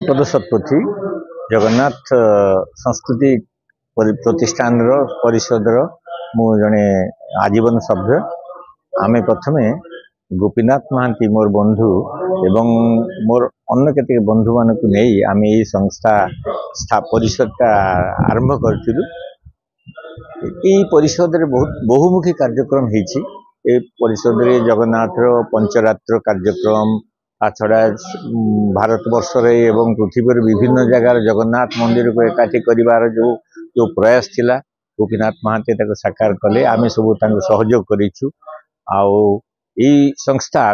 पद शतपथी जगन्नाथ संस्कृति प्रतिष्ठान परिषद मु जड़े आजीवन सभ्य। आमे प्रथमे गोपीनाथ महांती मोर बंधु एवं मोर अन्य केते बंधु मान को नहीं आमे ये संस्था परिषद का आरंभ करूँ। परिषद रे बहुत बहुमुखी कार्यक्रम होती। परिषद रे जगन्नाथ पंचरात्र कार्यक्रम छड़ा भारत वर्ष एवं पृथ्वी विभिन्न जगार जगन्नाथ मंदिर को एकाठी कर जो प्रयास थिला गोपीनाथ महांती साकार कले। आमे सब सहयोग करूँ। संस्था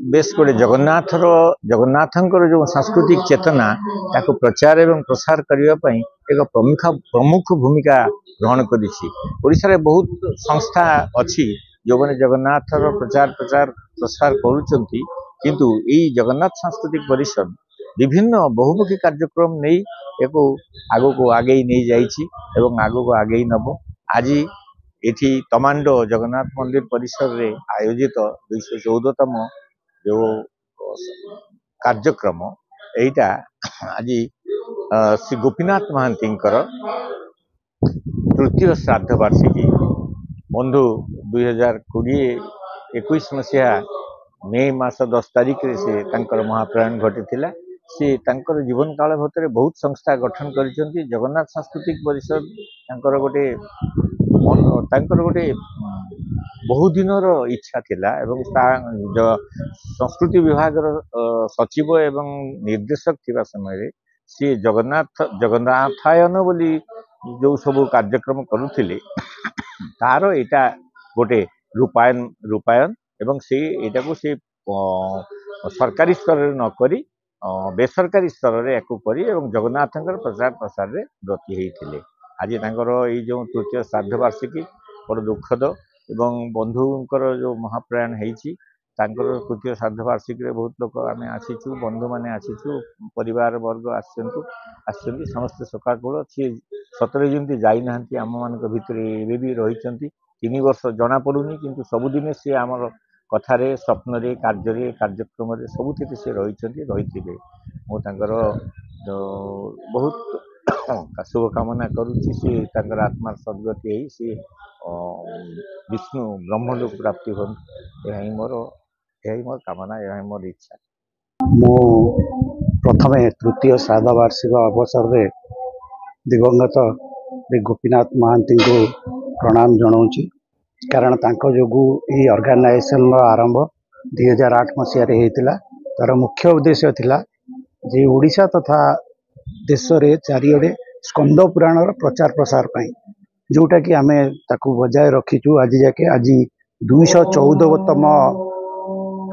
बेस गोटे जगन्नाथंकर जो सांस्कृतिक चेतना ताको प्रचार एवं प्रसार करने एक प्रमुख भूमिका ग्रहण करिछि। बहुत संस्था अच्छी जो मैंने जगन्नाथ प्रचार प्रसार करुचंती, किंतु यही जगन्नाथ सांस्कृतिक परिषद विभिन्न बहुमुखी कार्यक्रम नहीं एक आगो को आगे नहीं जाइछि एवं आगो को आगे नब। आज एठी तमांडो जगन्नाथ मंदिर परिसर रे आयोजित 214तम जो कार्यक्रम एटा आज श्री गोपीनाथ महांती तृतीय श्राद्ध वार्षिकी बंधु 2020-21 मसीहा मे मास 10 तारीख रे से तांकर महाप्रयाण घटी। सी तांकर जीवन काल भर बहुत संस्था गठन करिसेंती। जगन्नाथ सांस्कृतिक परिषद तांकर गोटे बहुदिन इच्छा थिला एवं संस्कृति विभाग सचिव एवं निर्देशक थिबा समय सी जगन्नाथायन बोली जो सब कार्यक्रम करुथिले तार एटा गोटे रूपायन एवं से एटा को से सरकारी स्तर रे न करी बेसरकारी स्तर रे एको करी एवं जगन्नाथंकर प्रचार प्रसार रे ब्रती हेइथिले। आज तांकर ई जो तृतीय श्राद्ध वार्षिकी बड़ दुखद एवं बंधुंकर जो महाप्रयाण हेइछि तांकर तृतीय श्राद्ध वार्षिकी रे बहुत लोक आमे आसीछु, बंधु माने आसीछु, परिवार वर्ग आछंती समस्त सकाकूल सी सतरे जमी जाई नाहंती आम मानक भितरे एबे भी रहिचंती। 3 वर्ष जना पड़ुनी किंतु सबुदिने सी आमर कथारे स्वप्न रे कार्य रे कार्यक्रम रे सबुथिते से रहिथिबे। मो तांकर बहुत शुभकामना करुच्ची सी तांकर आत्मार सद्गति है सी विष्णु ब्रह्मलोक प्राप्ति हो। यही मोर कामना, यही मोर इच्छा। मो प्रथमे तृतीय श्राद्ध वार्षिक अवसर में दिवंगत गोपीनाथ महांती को प्रणाम जनाऊँगी। कारण तांको जोगु ई ऑर्गेनाइजेशन आरंभ 2008 मसीह होता। तार मुख्य उद्देश्य थिला जे ओडिशा तथा देश रे चारियोडे स्कंद पुराण प्रचार प्रसार पाई, जोटा कि आमे ताकू बजाय रखीचु आज जाके। आज 214तम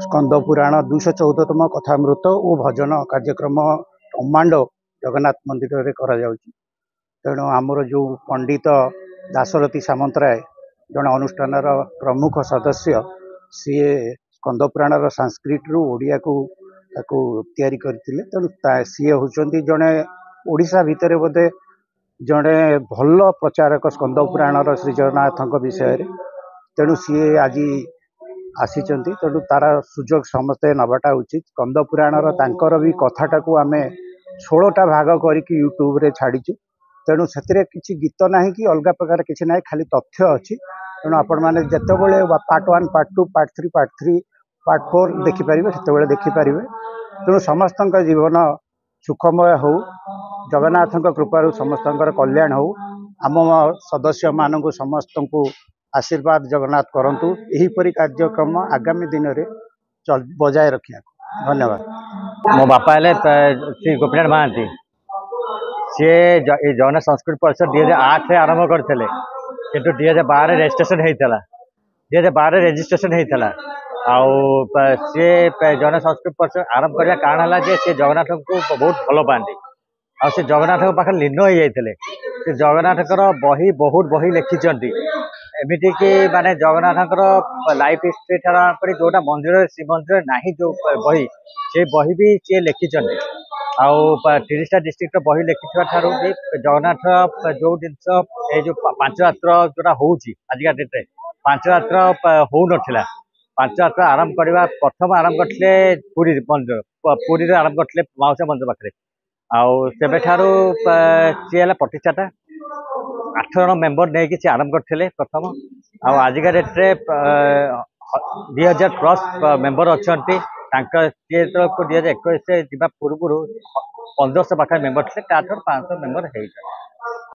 स्कंद पुराण 214तम कथामृत और भजन कार्यक्रम ब्रह्मांड जगन्नाथ मंदिर रे करा जाउची। तेणु आमर जो पंडित दासरथी सामंतराय जड़े अनुष्ठान प्रमुख सदस्य सी स्कंद पुराण संस्कृत रु ओडिया को तैयारी करथिले। तेणु सी होचंती जड़े ओडिशा भितर बोधे जड़े भल प्रचारक स्कंद पुराण श्री जगन्नाथ विषय रे। तेणु सी आज आसीचंती। तेणु तार सुजोग समस्ते नबाटा उचित। स्कंद पुराण तांकर भी कथाटा को आमे 16टा भाग करके यूट्यूब रे छाड़ीचु। तेणु से किसी गीत ना कि अलग प्रकार किसी ना, खाली तथ्य अच्छी। तेणु आपण मैंने जितेबाला part 1 part 2 part 3 part 3 part 4 देखिपारे से देखिपारे। तेणु समस्त जीवन सुखमय हो, जगन्नाथ कृपारू समस्त कल्याण हो। आम सदस्य मान समस्त को आशीर्वाद जगन्नाथ करंतु। एहीपरि कार्यक्रम आगामी दिन में बजाय रखा। धन्यवाद। मो बापा श्री गोपीनाथ महांती सी जगन्नाथ संस्कृत परिषद 2008 आरंभ करते किंतु 2012 रजिस्ट्रेशन होता। 2012 रजिस्ट्रेशन होता सी जगन्नाथ संस्कृत परिषद आरंभ करने कारण है सी जगन्नाथ को बहुत भल पाती आ से जगन्नाथ पाखे लीन हो जाते। से जगन्नाथ बही बहुत बही लिखिं एमती कि माने जगन्नाथ लाइफ हिस्ट्री ठार जोटा मंदिर श्रीमंदिर ना जो बही से बही भी सी लिखिं आउ 30टा डिस्ट्रिक्ट बही लिखि ठारू भी जगन्नाथ जो जिनस जो 5 रात्र जोटा होची आजिका डेट रे 5 रात्र हो नथिला। 5 रात्र आरंभ करवा प्रथम आरंभ करते पुरी मंदिर, पुरी आरंभ करते माउसा मंदिर पाखे। ଆଉ ସେବେଠାରୁ ସିଏ ହେଲା ପ୍ରତିଷ୍ଠାତା 8 ଜଣ ମେମ୍ବର ନେଇକି ସେ ଆରମ୍ଭ କରିଥିଲେ ପ୍ରଥମ। ଆଉ ଆଜିକା ଡେଟ୍ରେ 2000 ପ୍ଲସ୍ ମେମ୍ବର ଅଛନ୍ତି। ତାଙ୍କ ସିଏ ଯେତେବେଳକୁ 2021 ଯିବା ପୂର୍ବରୁ 1500 ପାଖରେ ମେମ୍ବର ଥିଲେ, ତାଠାରୁ 500 ମେମ୍ବର ହେଇଛନ୍ତି।